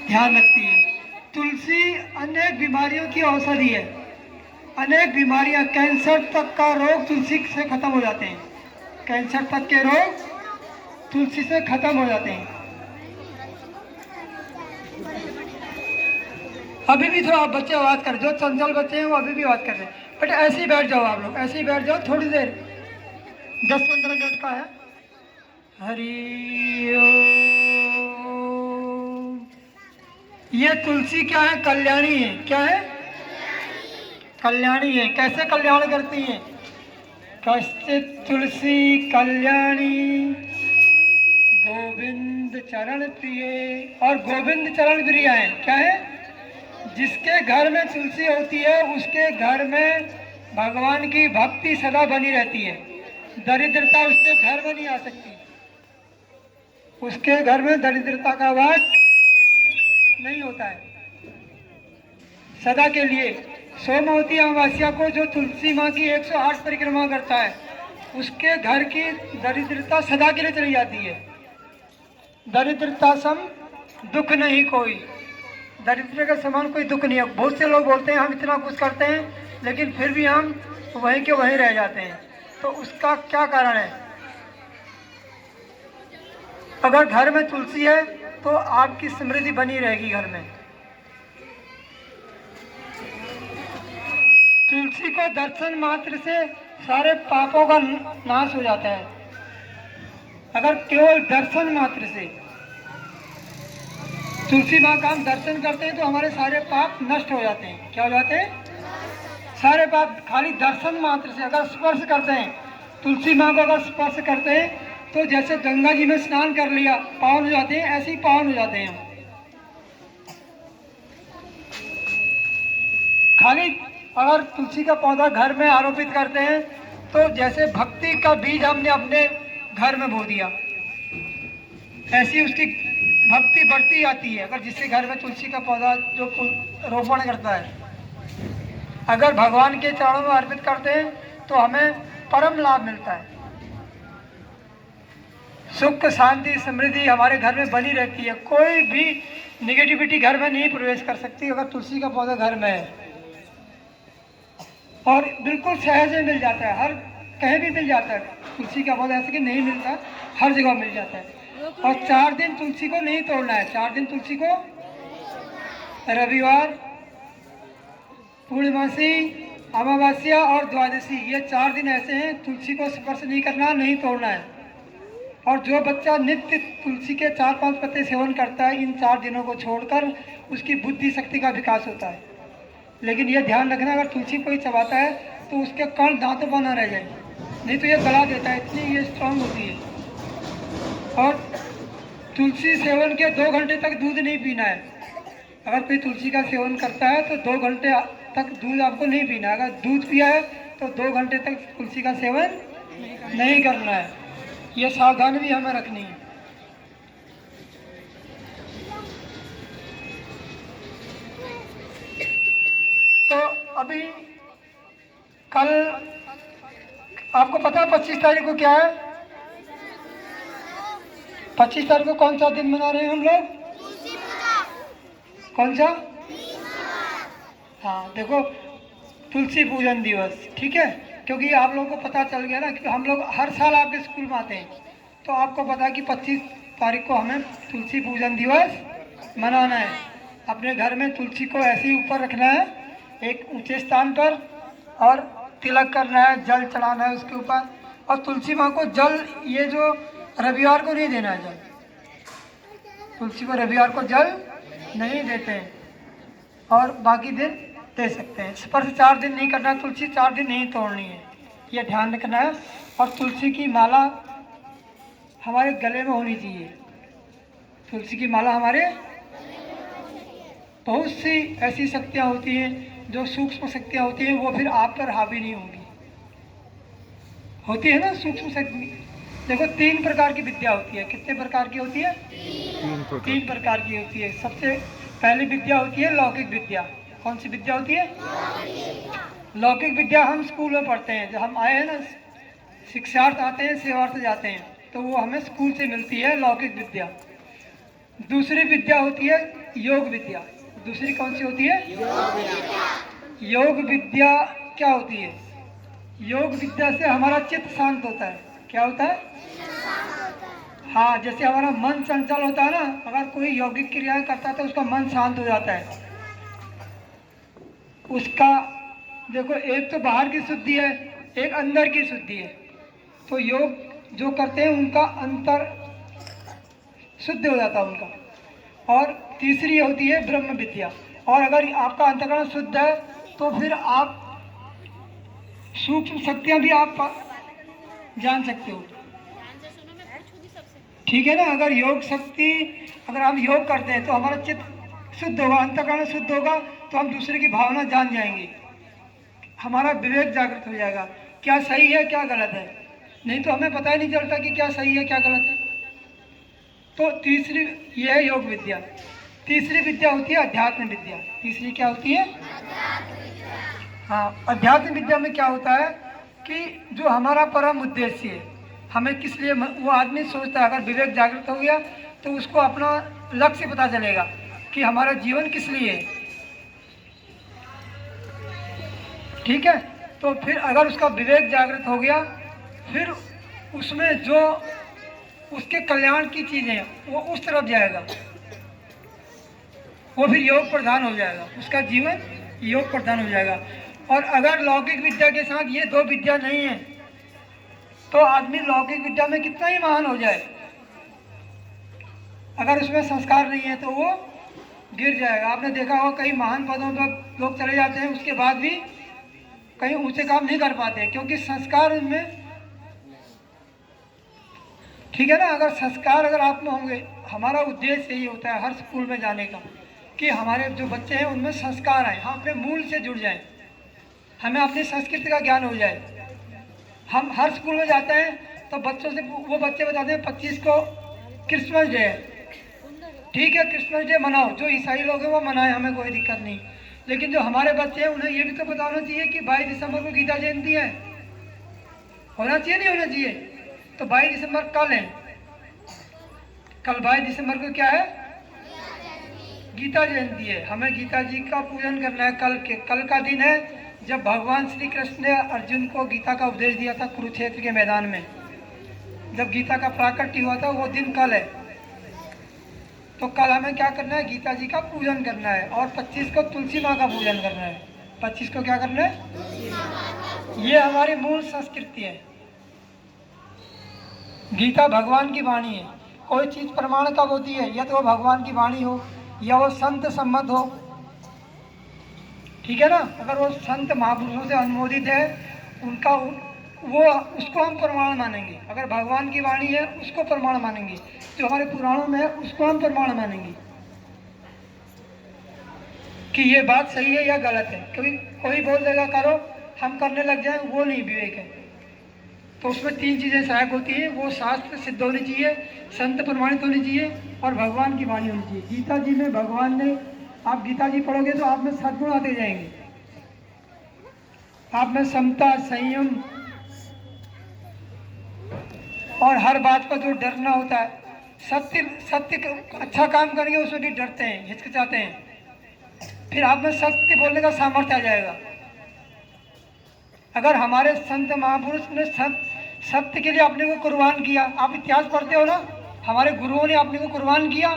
ध्यान रखती है। तुलसी अनेक बीमारियों की औषधि है। अनेक बीमारियां, कैंसर तक का रोग तुलसी से खत्म हो जाते हैं। कैंसर तक के रोग तुलसी से खत्म हो जाते हैं। अभी भी थोड़ा बच्चे आवाज कर, जो चंचल बच्चे हैं वो अभी भी आवाज कर रहे हैं। बट ऐसे ही बैठ जाओ, आप लोग ऐसे ही बैठ जाओ थोड़ी देर, 10-15 मिनट का है। हरि ओम। ये तुलसी क्या है? कल्याणी है। क्या है? कल्याणी है। कैसे कल्याण करती है? कश्चित तुलसी कल्याणी गोविंद चरण प्रिय। और गोविंद चरण प्रिय है। क्या है? जिसके घर में तुलसी होती है उसके घर में भगवान की भक्ति सदा बनी रहती है। दरिद्रता उसके घर में नहीं आ सकती। उसके घर में दरिद्रता का वास नहीं होता है सदा के लिए। सोमवती अमावस्या को जो तुलसी माँ की 108 परिक्रमा करता है उसके घर की दरिद्रता सदा के लिए चली जाती है। दरिद्रता सम दुख नहीं कोई। दरिद्र के समान कोई दुख नहीं है। बहुत से लोग बोलते हैं हम इतना कुछ करते हैं लेकिन फिर भी हम वहीं के वहीं रह जाते हैं। तो उसका क्या कारण है? अगर घर में तुलसी है तो आपकी समृद्धि बनी रहेगी घर में। तुलसी को दर्शन मात्र से सारे पापों का नाश हो जाता है। अगर केवल दर्शन मात्र से तुलसी माँ का हम दर्शन करते हैं तो हमारे सारे पाप नष्ट हो जाते हैं। क्या हो जाते हैं? सारे पाप खाली दर्शन मात्र से। अगर स्पर्श करते हैं तुलसी माँ को, अगर स्पर्श करते हैं तो जैसे गंगा जी में स्नान कर लिया पावन हो जाते हैं, ऐसे ही पावन हो जाते हैं हम। खाली अगर तुलसी का पौधा घर में आरोपित करते हैं तो जैसे भक्ति का बीज हमने अपने घर में बो दिया, ऐसी उसकी भक्ति बढ़ती जाती है। अगर जिसके घर में तुलसी का पौधा जो रोपण करता है, अगर भगवान के चरणों में अर्पित करते हैं तो हमें परम लाभ मिलता है। सुख शांति समृद्धि हमारे घर में बनी रहती है। कोई भी निगेटिविटी घर में नहीं प्रवेश कर सकती अगर तुलसी का पौधा घर में है। और बिल्कुल सहज में मिल जाता है, हर कहीं भी मिल जाता है। तुलसी का पौधा ऐसे कि नहीं मिलता, हर जगह मिल जाता है। और 4 दिन तुलसी को नहीं तोड़ना है। 4 दिन तुलसी को, रविवार, पूर्णिमासी, अमावस्या और द्वादशी, ये 4 दिन ऐसे हैं तुलसी को स्पर्श नहीं करना, नहीं तोड़ना है। और जो बच्चा नित्य तुलसी के 4-5 पत्ते सेवन करता है इन 4 दिनों को छोड़कर, उसकी बुद्धि शक्ति का विकास होता है। लेकिन यह ध्यान रखना, अगर तुलसी कोई चबाता है तो उसके कण दांतों पर ना रह जाए, नहीं तो ये गला देता है, इतनी ये स्ट्रांग होती है। और तुलसी सेवन के 2 घंटे तक दूध नहीं पीना है। अगर कोई तुलसी का सेवन करता है तो 2 घंटे तक दूध आपको नहीं पीना है। अगर दूध पिया है तो 2 घंटे तक तुलसी का सेवन नहीं करना है। ये सावधानी भी हमें रखनी है। तो अभी कल आपको पता है 25 तारीख को क्या है? 25 तारीख को कौन सा दिन मना रहे हैं हम लोग? कौन सा? हाँ देखो, तुलसी पूजन दिवस, ठीक है। क्योंकि आप लोगों को पता चल गया ना कि हम लोग हर साल आपके स्कूल में आते हैं, तो आपको पता है कि 25 तारीख को हमें तुलसी पूजन दिवस मनाना है। अपने घर में तुलसी को ऐसे ही ऊपर रखना है एक ऊंचे स्थान पर, और तिलक करना है, जल चढ़ाना है उसके ऊपर। और तुलसी माँ को जल, ये जो रविवार को नहीं देना है जल, तुलसी को रविवार को जल नहीं देते हैं, और बाकी दिन दे सकते हैं। स्पर्श 4 दिन नहीं करना, तुलसी 4 दिन नहीं तोड़नी है, ये ध्यान रखना है। और तुलसी की माला हमारे गले में होनी चाहिए। तुलसी की माला हमारे, बहुत सी ऐसी शक्तियाँ होती हैं जो सूक्ष्म शक्तियाँ होती हैं, वो फिर आप पर हावी नहीं होंगी। होती है ना सूक्ष्म शक्ति। देखो 3 प्रकार की विद्या होती है। कितने प्रकार की होती है? 3 प्रकार की होती है। सबसे पहली विद्या होती है लौकिक विद्या। कौन सी विद्या होती है? लौकिक विद्या हम स्कूल में पढ़ते हैं। जब हम आए हैं ना, शिक्षार्थ आते हैं, सेवार्थ जाते हैं, तो वो हमें स्कूल से मिलती है लौकिक विद्या। दूसरी विद्या होती है योग विद्या। दूसरी कौन सी होती है? योग विद्या क्या होती है? योग विद्या से हमारा चित्त शांत होता है। क्या होता है? हाँ, जैसे हमारा मन चंचल होता है ना, अगर कोई यौगिक क्रियाएं करता है तो उसका मन शांत हो जाता है। उसका देखो, एक तो बाहर की शुद्धि है, एक अंदर की शुद्धि है। तो योग जो करते हैं उनका अंतर शुद्ध हो जाता है उनका। और तीसरी होती है ब्रह्म विद्या। और अगर आपका अंतःकरण शुद्ध है तो फिर आप सूक्ष्म शक्तियाँ भी आप जान सकते हो। ठीक है ना? अगर योग शक्ति, अगर हम योग करते हैं तो हमारा चित्त शुद्ध होगा, अंतःकरण शुद्ध होगा, तो हम दूसरे की भावना जान जाएंगे, हमारा विवेक जागृत हो जाएगा, क्या सही है क्या गलत है। नहीं तो हमें पता ही नहीं चलता कि क्या सही है क्या गलत है। तो तीसरी यह है योग विद्या। तीसरी विद्या होती है अध्यात्म विद्या। तीसरी क्या होती है? हाँ, अध्यात्म विद्या में क्या होता है कि जो हमारा परम उद्देश्य है, हमें किस लिए, वो आदमी सोचता है, अगर विवेक जागृत हो गया तो उसको अपना लक्ष्य पता चलेगा कि हमारा जीवन किस लिए है। ठीक है? तो फिर अगर उसका विवेक जागृत हो गया, फिर उसमें जो उसके कल्याण की चीज़ें वो उस तरफ जाएगा, वो फिर योग प्रधान हो जाएगा, उसका जीवन योग प्रधान हो जाएगा। और अगर लौकिक विद्या के साथ ये दो विद्या नहीं है तो आदमी लौकिक विद्या में कितना ही महान हो जाए, अगर उसमें संस्कार नहीं है तो वो गिर जाएगा। आपने देखा होगा कई महान पदों पर लोग चले जाते हैं, उसके बाद भी कहीं ऊंचे काम नहीं कर पाते, क्योंकि संस्कार उनमें, ठीक है ना? अगर संस्कार अगर आप में होंगे, हमारा उद्देश्य यही होता है हर स्कूल में जाने का कि हमारे जो बच्चे हैं उनमें संस्कार आए, हम अपने मूल से जुड़ जाएं, हमें अपनी संस्कृति का ज्ञान हो जाए। हम हर स्कूल में जाते हैं तो बच्चों से, वो बच्चे बताते हैं 25 को क्रिसमस डे है, ठीक है क्रिसमस डे मनाओ, जो ईसाई लोग हैं वो मनाएं, हमें कोई दिक्कत नहीं। लेकिन जो हमारे बच्चे हैं उन्हें ये भी तो बताना चाहिए कि 22 दिसंबर को गीता जयंती है। होना चाहिए नहीं होना चाहिए? तो 22 दिसंबर कल है, कल 22 दिसंबर को क्या है? गीता जयंती है। हमें गीता जी का पूजन करना है। कल का दिन है जब भगवान श्री कृष्ण ने अर्जुन को गीता का उपदेश दिया था कुरुक्षेत्र के मैदान में, जब गीता का प्राकट्य हुआ था, वो दिन कल है। तो कल हमें क्या करना है? गीता जी का पूजन करना है। और 25 को तुलसी माँ का पूजन करना है। 25 को क्या करना है? ये हमारी मूल संस्कृति है। गीता भगवान की वाणी है। कोई चीज़ प्रमाण कब होती है? या तो वो भगवान की वाणी हो या वो संत सम्मत हो, ठीक है ना? अगर वो संत महापुरुषों से अनुमोदित है, उनका वो, उसको हम प्रमाण मानेंगे। अगर भगवान की वाणी है उसको प्रमाण मानेंगे, जो हमारे पुराणों में है उसको हम प्रमाण मानेंगे कि ये बात सही है या गलत है। क्योंकि कोई बोल देगा करो, हम करने लग जाए, वो नहीं विवेक है। तो उसमें 3 चीज़ें सहायक होती हैं, वो शास्त्र सिद्ध होनी चाहिए, संत प्रमाणित होनी चाहिए और भगवान की वाणी होनी चाहिए। गीता जी में भगवान ने, आप गीता जी पढ़ोगे तो आप में सद्गुण आते जाएंगे, आप में समता, संयम और हर बात पर जो डरना होता है, सत्य अच्छा काम करेंगे उसमें भी डरते हैं, हिचकिचाते हैं, फिर आप में सत्य बोलने का सामर्थ्य आ जाएगा। अगर हमारे संत महापुरुष ने सत्य के लिए अपने को कुर्बान किया, आप इतिहास पढ़ते हो ना, हमारे गुरुओं ने अपने को कुर्बान किया,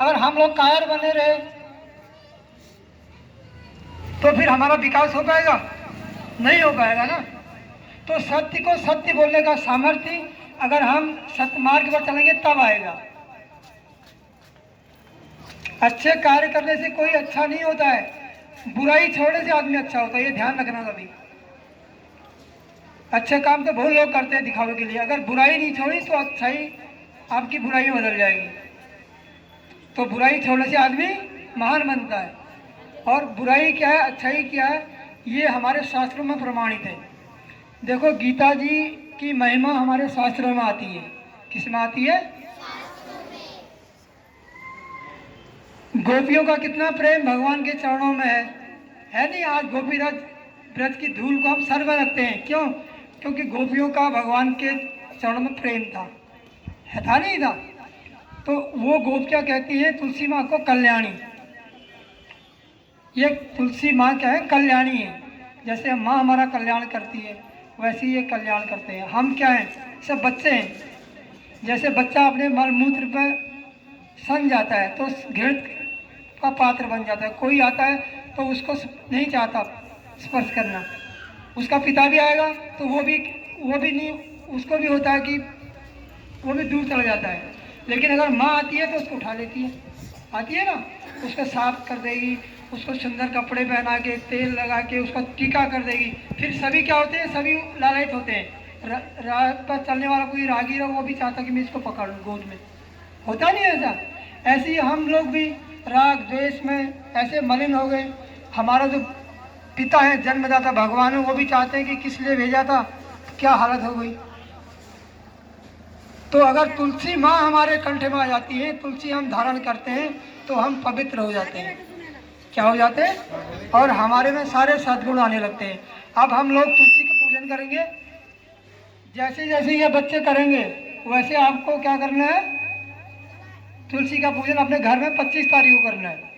अगर हम लोग कायर बने रहे तो फिर हमारा विकास हो पाएगा? नहीं हो पाएगा ना। तो सत्य को सत्य बोलने का सामर्थ्य अगर हम सत्य मार्ग पर चलेंगे तब आएगा। अच्छे कार्य करने से कोई अच्छा नहीं होता है, बुराई छोड़ने से आदमी अच्छा होता है, ये ध्यान रखना कभी। अच्छे काम तो बहुत लोग करते हैं दिखावे के लिए, अगर बुराई नहीं छोड़ी तो अच्छाई आपकी बुराई में बदल जाएगी। तो बुराई छोड़ने से आदमी महान बनता है। और बुराई क्या है, अच्छाई क्या है, ये हमारे शास्त्रों में प्रमाणित है। देखो गीता जी की महिमा हमारे शास्त्रों में आती है। किस में आती है? गोपियों का कितना प्रेम भगवान के चरणों में है नहीं? आज गोपीनाथ ब्रज की धूल को हम सर में रखते हैं, क्यों? क्योंकि गोपियों का भगवान के चरणों में प्रेम था, है था नहीं था? तो वो गोपियाँ कहती हैं तुलसी माँ को कल्याणी। ये तुलसी माँ क्या है, कल्याणी है। जैसे माँ हमारा कल्याण करती है वैसे ही ये कल्याण करते हैं। हम क्या हैं, सब बच्चे हैं। जैसे बच्चा अपने मल मूत्र पर सन जाता है तो घृत का पात्र बन जाता है। कोई आता है तो उसको नहीं चाहता स्पर्श करना। उसका पिता भी आएगा तो वो भी नहीं, उसको भी होता है कि वो भी दूर चला जाता है। लेकिन अगर माँ आती है तो उसको उठा लेती है, आती है ना, उसको साफ कर देगी, उसको सुंदर कपड़े पहना के तेल लगा के उसका टीका कर देगी। फिर सभी क्या होते हैं, सभी लालयित होते हैं। राह पर चलने वाला कोई राहगीर है वो भी चाहता कि मैं इसको पकड़ लूँ गोद में, होता नहीं ऐसा। ऐसे ही हम लोग भी राग द्वेष में ऐसे मलिन हो गए। हमारा जो पिता है, जन्मदाता भगवान है, वो भी चाहते हैं कि किस लिए भेजा था, क्या हालत हो गई। तो अगर तुलसी माँ हमारे कंठ में आ जाती है, तुलसी हम धारण करते हैं तो हम पवित्र हो जाते हैं। क्या हो जाते हैं, और हमारे में सारे सद्गुण आने लगते हैं। अब हम लोग तुलसी का पूजन करेंगे। जैसे जैसे ये बच्चे करेंगे वैसे आपको क्या करना है, तुलसी का पूजन अपने घर में 25 तारीख को करना है।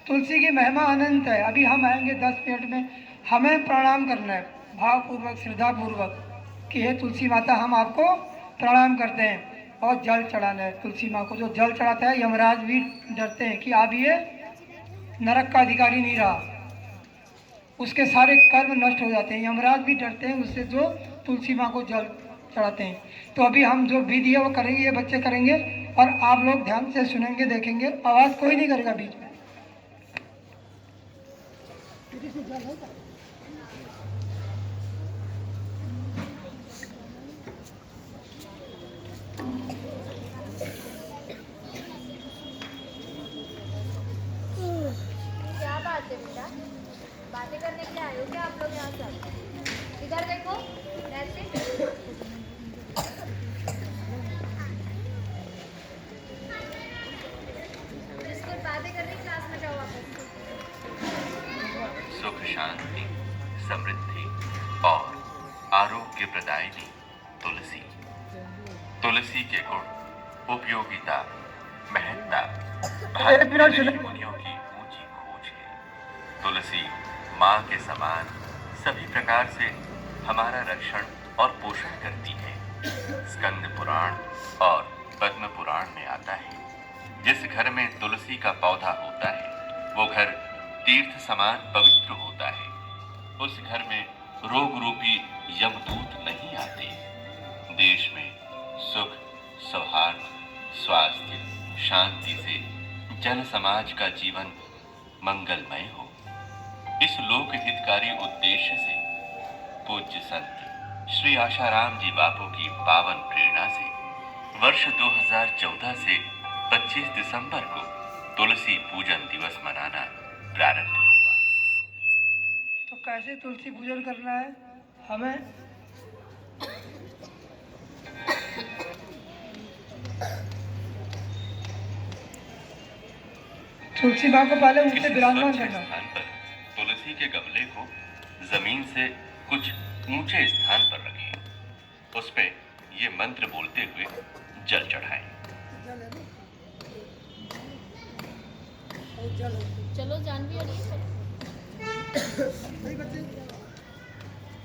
तुलसी की महिमा अनंत है। अभी हम आएंगे 10 मिनट में, हमें प्रणाम करना है भावपूर्वक, श्रद्धापूर्वक कि हे तुलसी माता, हम आपको प्रणाम करते हैं। और जल चढ़ाना है तुलसी माँ को। जो जल चढ़ाता है यमराज भी डरते हैं कि अब ये नरक का अधिकारी नहीं रहा, उसके सारे कर्म नष्ट हो जाते हैं। यमराज भी डरते हैं उससे जो तुलसी माँ को जल चढ़ाते हैं। तो अभी हम जो विधि है वो करेंगे, ये बच्चे करेंगे और आप लोग ध्यान से सुनेंगे, देखेंगे। आवाज़ कोई नहीं करेगा बीच में। क्या बात है बेटा, बातें करने के लिए आए हो क्या आप लोग यहाँ सब? इधर देखो, ऐसे जिसको बातें करनी क्लास में जाओ वापस। सुख शांति समृद्धि और आरोग्य प्रदायिनी तुलसी। तुलसी के गुण, उपयोगिता, महत्ता भारत ऋषि मुनियों की ऊंची खोज है। तुलसी माँ के समान सभी प्रकार से हमारा रक्षण और पोषण करती है। स्कंद पुराण और पद्म पुराण में आता है, जिस घर में तुलसी का पौधा होता है वो घर तीर्थ समान पवित्र होता है। उस घर में रोग रूपी यमदूत नहीं आते। देश में सुख, सौहार्द, स्वास्थ्य, शांति से जन समाज का जीवन मंगलमय हो, इस लोक हितकारी उद्देश्य से पूज्य संत श्री आशाराम जी बापू की पावन प्रेरणा से वर्ष 2014 से 25 दिसंबर को तुलसी पूजन दिवस मनाना प्रारंभ हुआ। तो कैसे तुलसी पूजन करना है हमें, तुलसी माँ को पहले उनसे विराजमान करना। स्थान पर तुलसी के गमले को जमीन से कुछ ऊंचे स्थान पर रखें। उस पे ये मंत्र बोलते हुए जल चढ़ाएं। चलो जानवी आ रही है,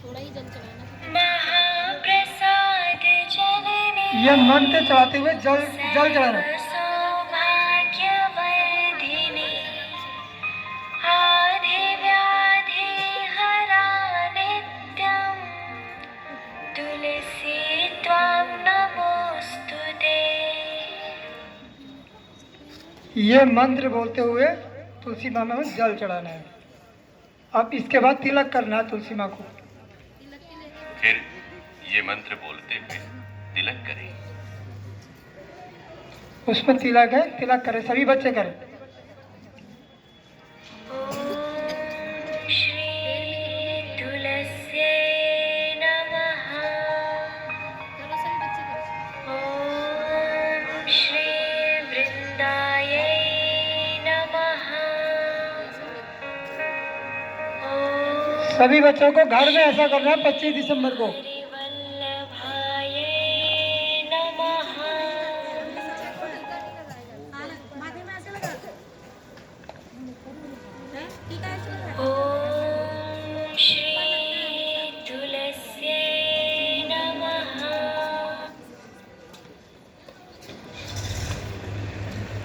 थोड़ा ही जल चढ़ाना। ये मंत्र चढ़ाते हुए जल चढ़ाना। ये मंत्र बोलते हुए तुलसी माँ में जल चढ़ाना है। अब इसके बाद तिलक करना है तुलसी माँ को। फिर ये मंत्र बोलते हुए तिलक करें। उसमें तिलक है, तिलक करें, सभी बच्चे करें। चलो सभी बच्चे सभी बच्चों को घर में ऐसा करना है 25 दिसंबर को। टीका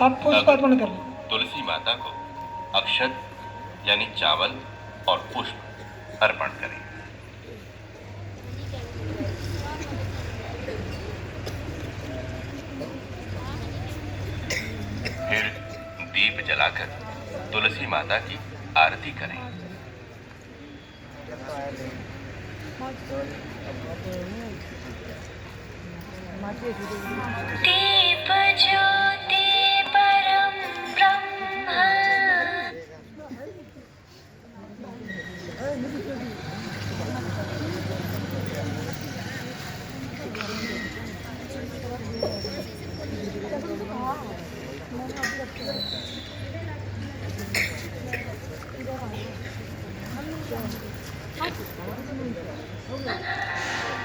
आप पुष्प अर्पण कर लो। तुलसी माता को अक्षत यानी चावल और पुष्प अर्पण करें। फिर दीप जलाकर तुलसी माता की आरती करें। दीप ज्योति परम ब्रह्म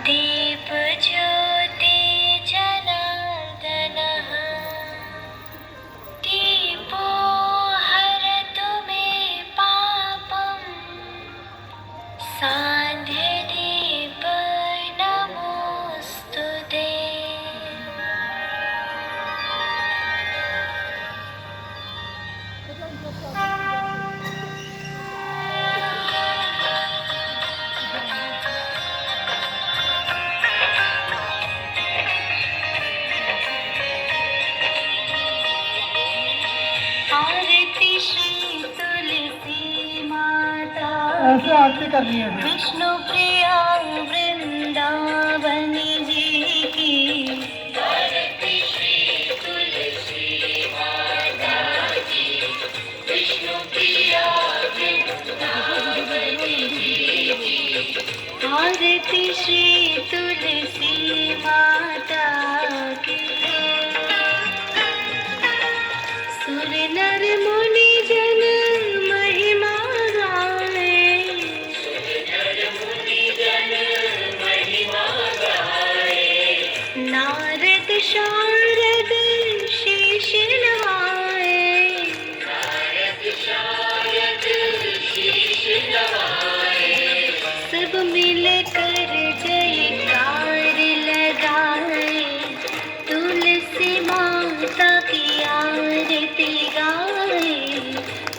दीप ज्योति जनार्दनः दीपो हरतु मे पापम् सान्ध्य दीप नमोऽस्तुते। आरती श्री तुलसी माता ऐसे आरती करनी है। विष्णु प्रिया वृंदावन जी की। आरती श्री तुलसी माता की विष्णु प्रिया वृंदावन जी की। आरती श्री तुलसी माता की। सुर नर मुनि जन महिमा गाए। नारद शारद शीश नवाए। सब मिल कर जयकार लगाए। तुलसी माता की आरती गाए।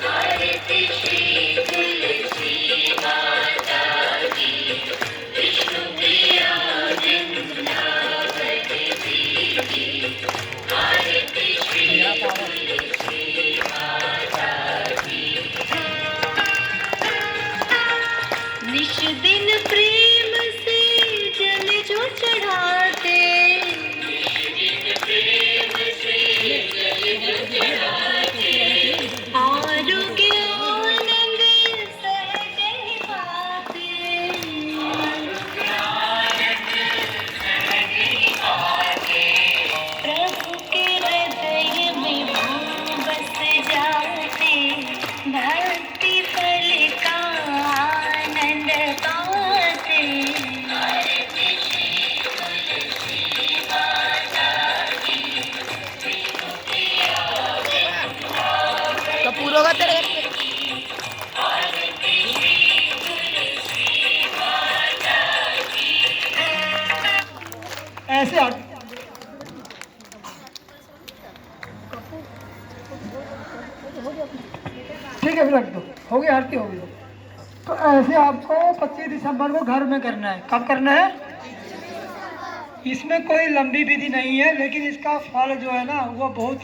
आरती श्री तुलसी माता की विष्णु प्रिया वृंदावन जी की। आरती श्री तुलसी माता की। निश दिन प्रेम से जल जो चढ़ाते। आरोग्य आनंद सहज पाते। प्रभु के हृदय में वो बस जाते। भक्ति फल का आनंद पाते। ऐसे आरती ठीक है, फिर रख दो। हो गई आरती, हो गई। तो ऐसे आपको 25 दिसंबर को घर में करना है। कब करना है? इसमें कोई लंबी विधि नहीं है, लेकिन इसका फल जो है ना वो बहुत ही